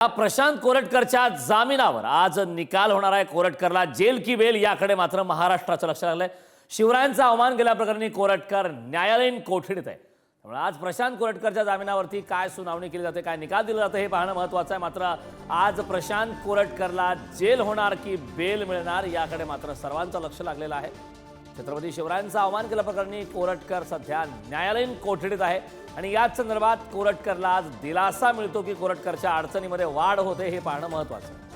प्रशांत कोरटकरच्या जामिनावर आज निकाल होणार आहे। कोरटकरला जेल की बेल याकडे मात्र महाराष्ट्राचं लक्ष लागलंय। शिवरायांचा अवमान केल्याप्रकरणी कोरटकर न्यायालयीन कोठडीत आहे। त्यामुळे आज प्रशांत कोरटकरच्या जामिनावरती काय सुनावणी केली जाते, काय निकाल दिला जातो हे पाहणं महत्त्वाचं आहे। मात्र आज प्रशांत कोरटकरला जेल होणार की बेल मिळणार याकडे मात्र सर्वांचं लक्ष लागलेलं आहे। छत्रपती शिवरायांचा अवमान केल्याप्रकरणी कोरटकर सध्या न्यायालयीन कोठडीत आहे आणि याच संदर्भात कोरटकरला आज दिलासा मिळतो की कोरटकरच्या अडचणीमध्ये वाढ होते हे पाहणं महत्त्वाचं आहे।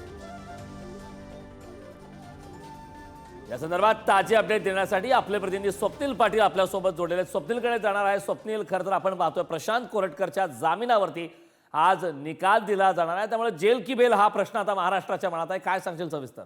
या संदर्भात ताजे अपडेट देण्यासाठी आपले प्रतिनिधी स्वप्नील पाटील आपल्यासोबत जोडलेले आहेत। स्वप्नीलकडे जाणार आहे। स्वप्नील, खरं तर आपण पाहतोय प्रशांत कोरटकरच्या जामिनावरती आज निकाल दिला जाणार आहे, त्यामुळे जेल की बेल हा प्रश्न आता महाराष्ट्राच्या मनात आहे। काय सांगशील सविस्तर?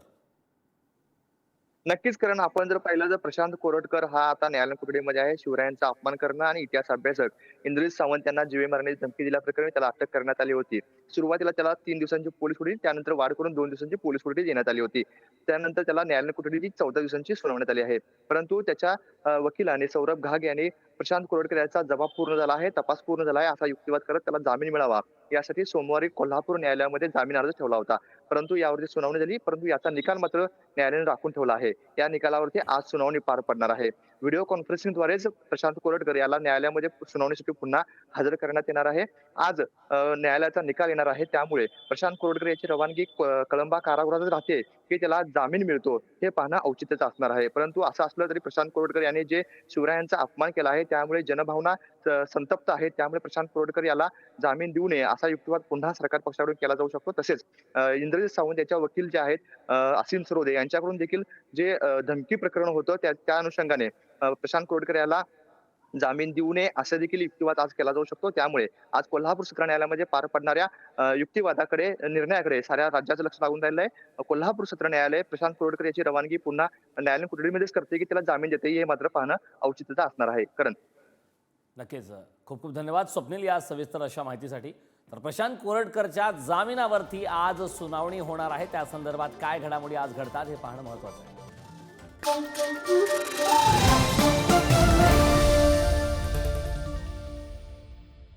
नक्कीच, कारण आपण जर पाहिलं तर प्रशांत कोरटकर हा आता न्यायालयीन कोठडीमध्ये आहे। शिवरायांचा अपमान करणं आणि इतिहास अभ्यासक इंद्रजित सावंत यांना जीवे मारण्याची धमकी दिल्याप्रकरणी त्याला अटक करण्यात आली होती। सुरुवातीला त्याला 3 दिवसांची पोलीस कोठडी, त्यानंतर वाढ करून 2 दिवसांची पोलीस कोठडी देण्यात आली होती। त्यानंतर त्याला न्यायालयीन कोठडीची 14 दिवसांची सुनावण्यात आली आहे। परंतु त्याच्या वकिलाने सौरभ घाग यांनी प्रशांत कोरटकर याचा जबाब पूर्ण झाला आहे, तपास पूर्ण झाला आहे असा युक्तिवाद करत त्याला जामीन मिळावा यासाठी सोमवारी कोल्हापूर न्यायालयामध्ये जामीन अर्ज ठेवला होता। परंतु यावरती सुनावणी झाली, परंतु याचा निकाल मात्र न्यायालयाने राखून ठेवला आहे। या निकालावरती आज सुनावणी पार पडणार आहे। व्हिडिओ कॉन्फरन्सिंगद्वारेच प्रशांत कोरटकर याला न्यायालयामध्ये सुनावणीसाठी पुन्हा हजर करण्यात येणार आहे। आज न्यायालयाचा निकाल येणार आहे, त्यामुळे प्रशांत कोरटकर याची रवानगी कळंबा कारागृहात राहते की त्याला जामीन मिळतो हे पाहणं औचित्याचं असणार आहे। परंतु असं असलं तरी प्रशांत कोरटकर याने जे शिवरायांचा अपमान केला आहे त्यामुळे जनभावना संतप्त आहेत, त्यामुळे प्रशांत कोरटकर याला जामीन देऊ नये असा युक्तिवाद पुन्हा सरकार पक्षाकडून केला जाऊ शकतो। तसेच इंद्रजित सावंत याच्या वकील जे आहेत असीम सरोदे यांच्याकडून देखील जे धमकी प्रकरण होतं त्या अनुषंगाने प्रशांत कोरटकर याला जामीन देऊ नये असा देखील युक्तिवाद आज केला जाऊ शकतो। त्यामुळे आज कोल्हापूर सत्र न्यायालयामध्ये पार पडणाऱ्या युक्तिवादाकडे, निर्णयाकडे साऱ्या राज्याचं लक्ष लागून राहिलं आहे। कोल्हापूर सत्र न्यायालय प्रशांत कोरटकर याची रवानगी पुन्हा न्यायालयीन कोठडीमध्येच करते की त्याला जामीन देते हे मात्र पाहणं औचित्याचं असणार आहे। करण, नक्कीच खूप खूप धन्यवाद स्वप्नील या सविस्तर अशा माहितीसाठी। तर प्रशांत कोरटकरच्या जामिनावरती आज सुनावणी होणार आहे, त्या संदर्भात काय घडामोडी आज घडतात हे पाहणं महत्त्वाचं आहे।